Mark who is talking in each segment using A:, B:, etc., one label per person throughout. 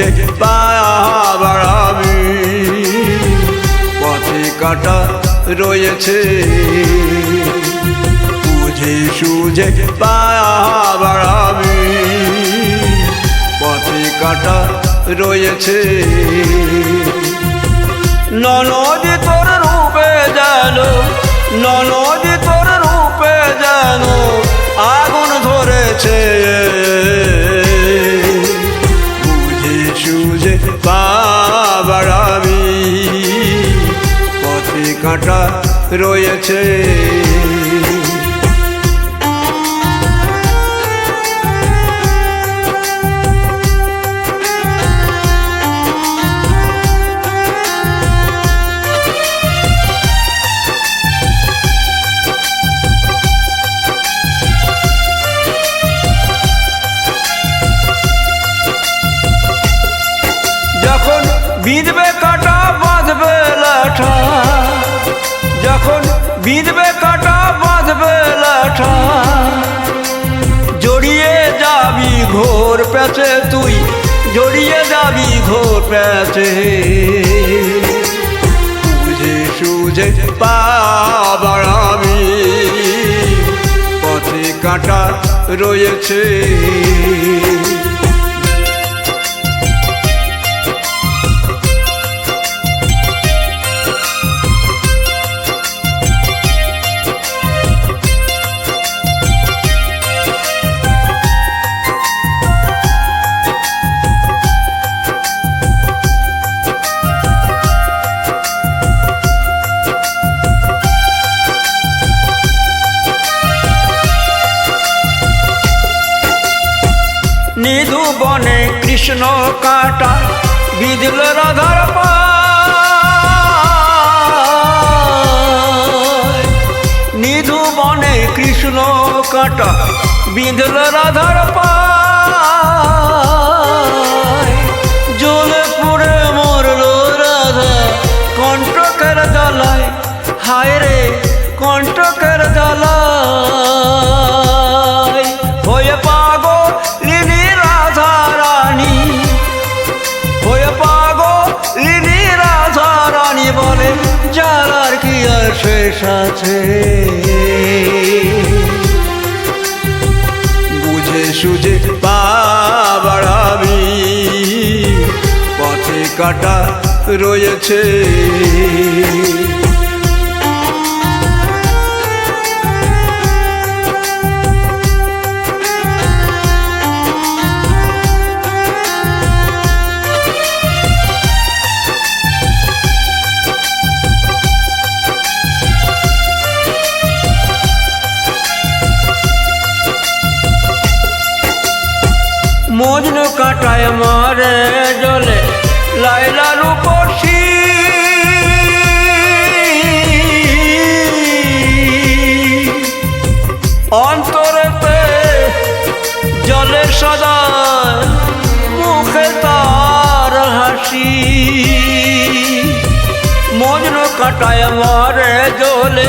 A: সুঝে পা বাড়াবি পথে কাটা রয়েছে বুঝে সুঝে পা বাড়াবি পথে কাটা রয়েছে ননদ তোর রূপে জানো ননদ তোর রূপে জানো আগুন ধরেছে বুঝে সুঝে পা বাড়াবি পথে কাটা রয়েছে যখন বিঁধবে কাটা বাঁধবে লাঠা যখন বিঁধবে কাটা বাঁধবে লাঠা জড়িয়ে যাবি ঘোর প্যাচে তুই জড়িয়ে যাবি ঘোর প্যাচে বুঝে সুঝে পা বাড়াবি পথে কাটা রয়েছে নিধু বনে কৃষ্ণ কাটা বিঁধল রাধার পায় নিধু বনে কৃষ্ণ কাটা বিঁধল রাধার পায় জ্বলে পুড়ে মরল রাধা কণ্টকের জ্বালায় হায় রে কণ্টকের জ্বালায় হয়ে পাগল বলে জ্বালার কি আর শেষ আছে বুঝে সুঝে পা বাড়াবি পথে কাটা রয়েছে মজনু কাটায় মারে জলে লাইলা রূপসী অন্তরেতে জলে সদা মুখে তার হাসি মজনু কাটায় মারে জলে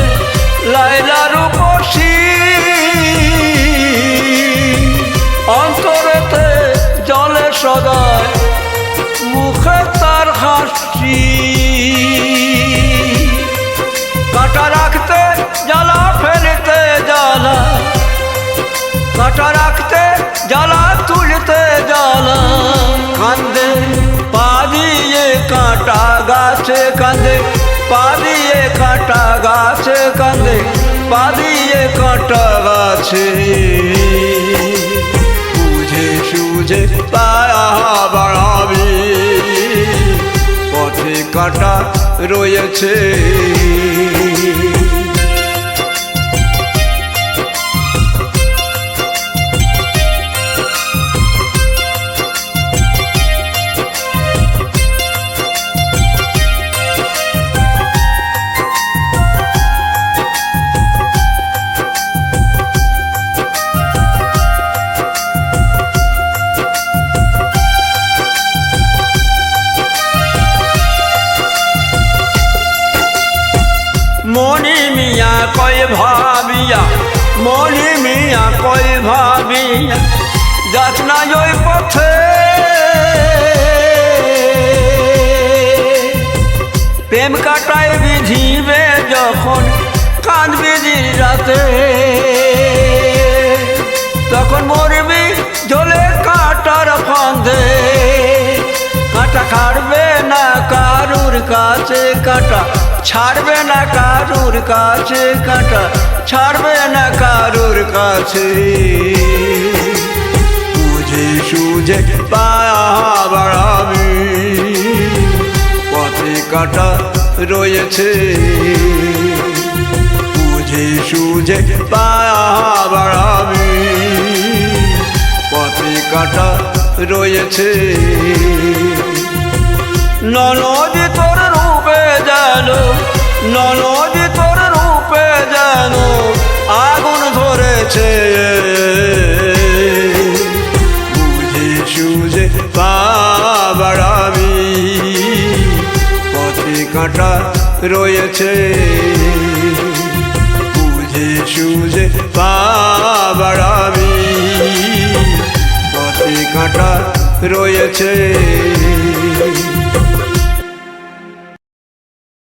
A: লাইলা রূপসী অন্তরেতে জলে সদায় মুখে তার হাসি কাটা রাখতে জ্বালা ফেলতে জ্বালা কাটা রাখতে জ্বালা তুলতে জ্বালা কান্দে পা দিয়ে কাটা গাছে কান্দে পা দিয়ে কাটা গাছে কান্দে পা দিয়ে কাটা গাছে সুঝে পা বাড়াবি পথে কাটা রয়েছে মনি মিয়া কই ভাবিয়া মনি মিয়া কই ভাবিয়া যাস না ওই পথে প্রেম কাটায় বিধিবে যখন কাঁদবি দিন রাতে, তখন মরবি ঝোলে কাটার ফাঁদে। কাঁটা কাটবে না কারুর কাছে, কাঁটা ছাড়বে না কারুর কাছে, কাঁটা ছাড়বে না কারুর কাছে। বুঝে সুঝে পা বাড়াবি, পথে কাঁটা রয়েছে। বুঝে সুঝে পা বাড়াবি, পথে কাঁটা রয়েছে। ননদ তোর রূপে জানো, ননদ তোর রূপে জানো আগুন ধরেছে। বুঝে সুঝে পা বাড়াবি, পথে কাঁটা রয়েছে। বুঝে সুঝে পা বাড়াবি, পথে কাঁটা রয়েছে।